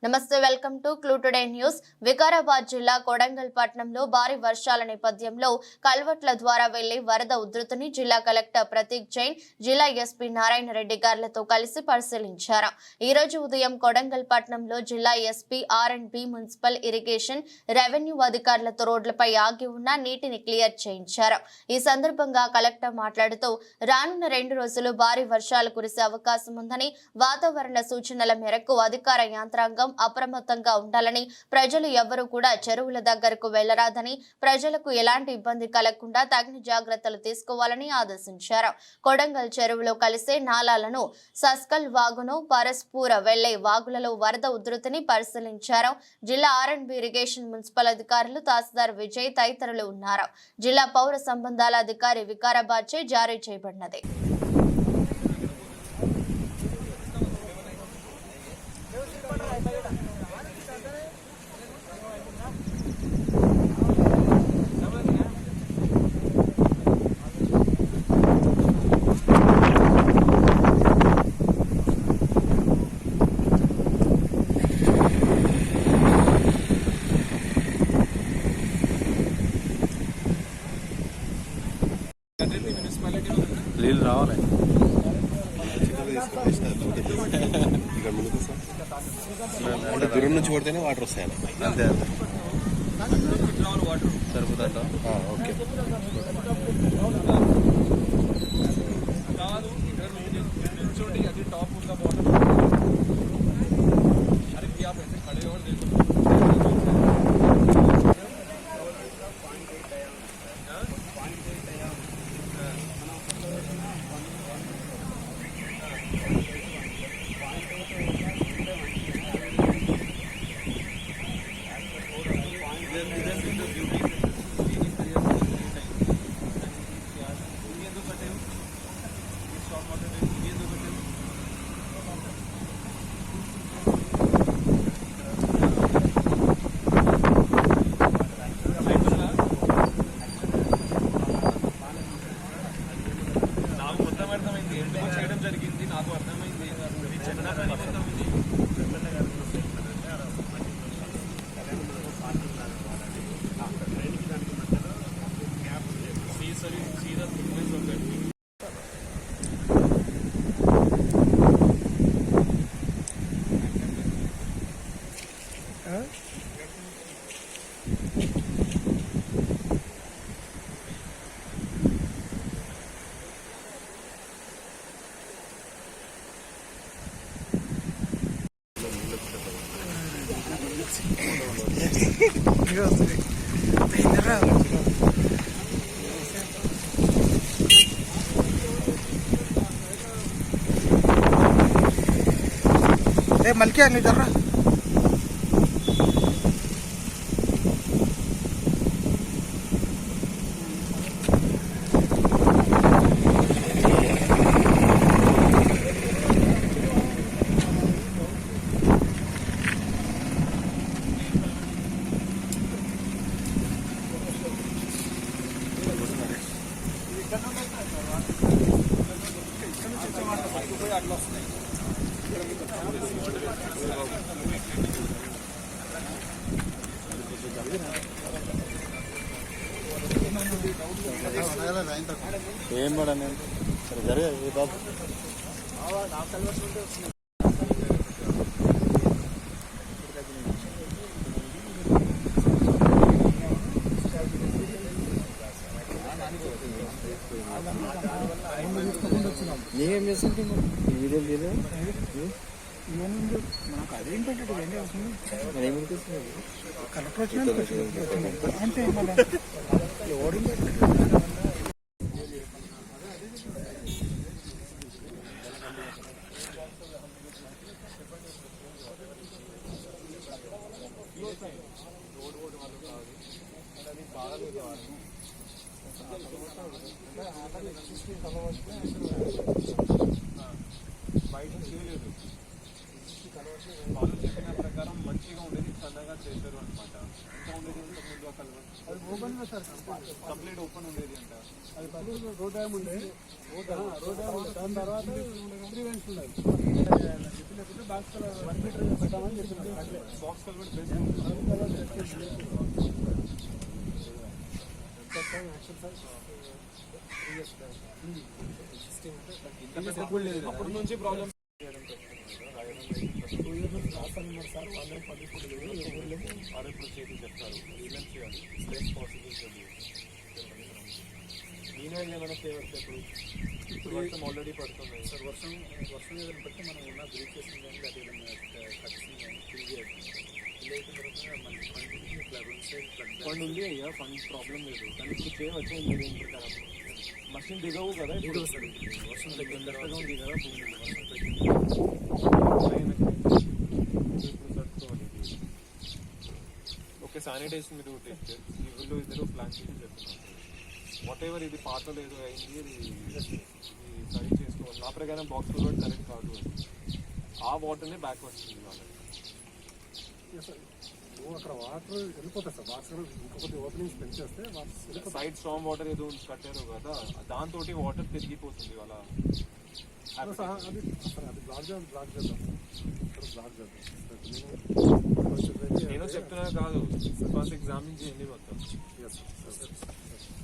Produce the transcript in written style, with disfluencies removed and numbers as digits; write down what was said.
నమస్తే welcome to clue today news. Vikarabad జిల్లా కొడంగల్ పట్టణంలో భారీ వర్షాల నేపథ్యంలో కల్వర్ట్ల ద్వారా వెళ్లి వరద ఉధృతిని జిల్లా కలెక్టర్ ప్రతీక్ జైన్, జిల్లా ఎస్పీ నారాయణ రెడ్డి గారితో కలిసి పరిశీలించారు. ఈ రోజు ఉదయం కొడంగల్ పట్టణంలో జిల్లా SP R&B, municipal, irrigation, revenue అధికారులతో రోడ్లపై ఆగి ఉన్న నీటిని క్లియర్ చేయించారు. ఈ సందర్భంగా కలెక్టర్ మాట్లాడుతూ రానున్న 2 రోజులు భారీ వర్షాలు కురిసే అవకాశం ఉందని, వాతావరణ సూచనల మేరకు అధికార యంత్రాంగం అప్రమత్తంగా ఉండాలని, ప్రజలు ఎవరూ కూడా చెరువుల దగ్గరకు వెళ్లరాదని, ప్రజలకు ఎలాంటి ఇబ్బంది కలగకుండా తగిన జాగ్రత్తలు తీసుకోవాలని ఆదేశించారు. కొడంగల్ చెరువులో కలిసే నాలాలను, సస్కల్ వాగును, పరస్పూర వెళ్లే వాగులలో వరద ఉధృతిని పరిశీలించారు. జిల్లా R&B, ఇరిగేషన్, మున్సిపల్ అధికారులు, తహసీల్దార్ విజయ్ తదితరులు ఉన్నారు. జిల్లా పౌర సంబంధాల అధికారి వికారాబాద్ చే జారీ చేయబడినది. నీళ్ళు రావాలి అంటే దూరం నుంచి కొడితేనే వాటర్ వస్తాయి. అంతే అంతే సరిపోతుందా? ఓకే. చేయడం జరిగింది, నాకు అర్థమైంది. मलके नहीं कर रहा ఏం మేడం సరే జరిగా ఏ బాబు నేనేం చేస్తుంటే వీడియో లేదు మనకు అదేం పెట్టాడు కలెక్టర్ అంటే ఓడింగ్ బయట చేయలేదు. వాళ్ళు చెప్పిన ప్రకారం మంచిగా ఉండేది సన్నగా చేశారు అనమాట. ఎంత ఉండేది ఇంతకుముందు ఆ కల్వర్? అది ఓపెన్ గా సార్ కంప్లీట్ ఓపెన్ ఉండేది అంట. అది పక్కన రోడ్ డ్యామ్ ఉండే రోడ్ డ్యామ్ ఉండే దాని తర్వాత 3 వెంట్స్ ఉన్నాయి. చెప్పినప్పుడు బాక్స్ 1 మీటర్ పెట్టామని చెప్పినారు. బాక్స్ కల్వర్ అప్పటి నుంచి ప్రాబ్లమ్. ఇప్పుడు చేసి చెప్తారు ఏమేమి చేయాలి బెస్ట్ పాసిబుల్ నేనే ఏమైనా చేయవచ్చు. ఇప్పుడు వర్షం ఆల్రెడీ పడుతుంది సార్. వర్షం ఏదైనా బట్టి మనం ఉన్న బ్రీచెస్ కానీ అది కట్టింగ్ కానీ ఫిల్ చేయాలి. ఫండ్ ఉంది అయ్యా, ఫండ్ ప్రాబ్లం లేదు. కానీ ఇప్పుడు చేయవచ్చు మీరు ఏం ప్రకారం మషిన్ దిగవు కదా. దిగవు సార్. వర్షం దగ్గర తర్వాత ఉంది కదా భూమి వర్షం ఇప్పుడు తట్టుకోవాలి. ఓకే శానిటైజేషన్ మీరు ఈ ఊళ్ళో ఇద్దరు ప్లాన్ చేసి చెప్తున్నారు. వాట్ ఎవర్ ఇది పాత లేదు అయింది ఇది సరి చేసుకోవాలి. నా ప్రకారం బాక్స్ కూడా కరెక్ట్ కాదు. ఆ వాటర్నే బ్యాక్ వస్తుంది వాళ్ళకి. అక్కడ వాటర్ వెళ్ళిపోతుంది సార్. వాటర్ ఇంకొకటి ఓపెనింగ్స్ పెంచేస్తే సైడ్ స్ట్రాంగ్ వాటర్ ఏదో కట్టారు కదా, దాంతో వాటర్ తిరిగిపోతుంది వాళ్ళ. అది బ్లాక్ చేద్దాం నేను చెప్తున్నా కాదు, ఫస్ట్ ఎగ్జామిన్ చేయండి మొత్తం.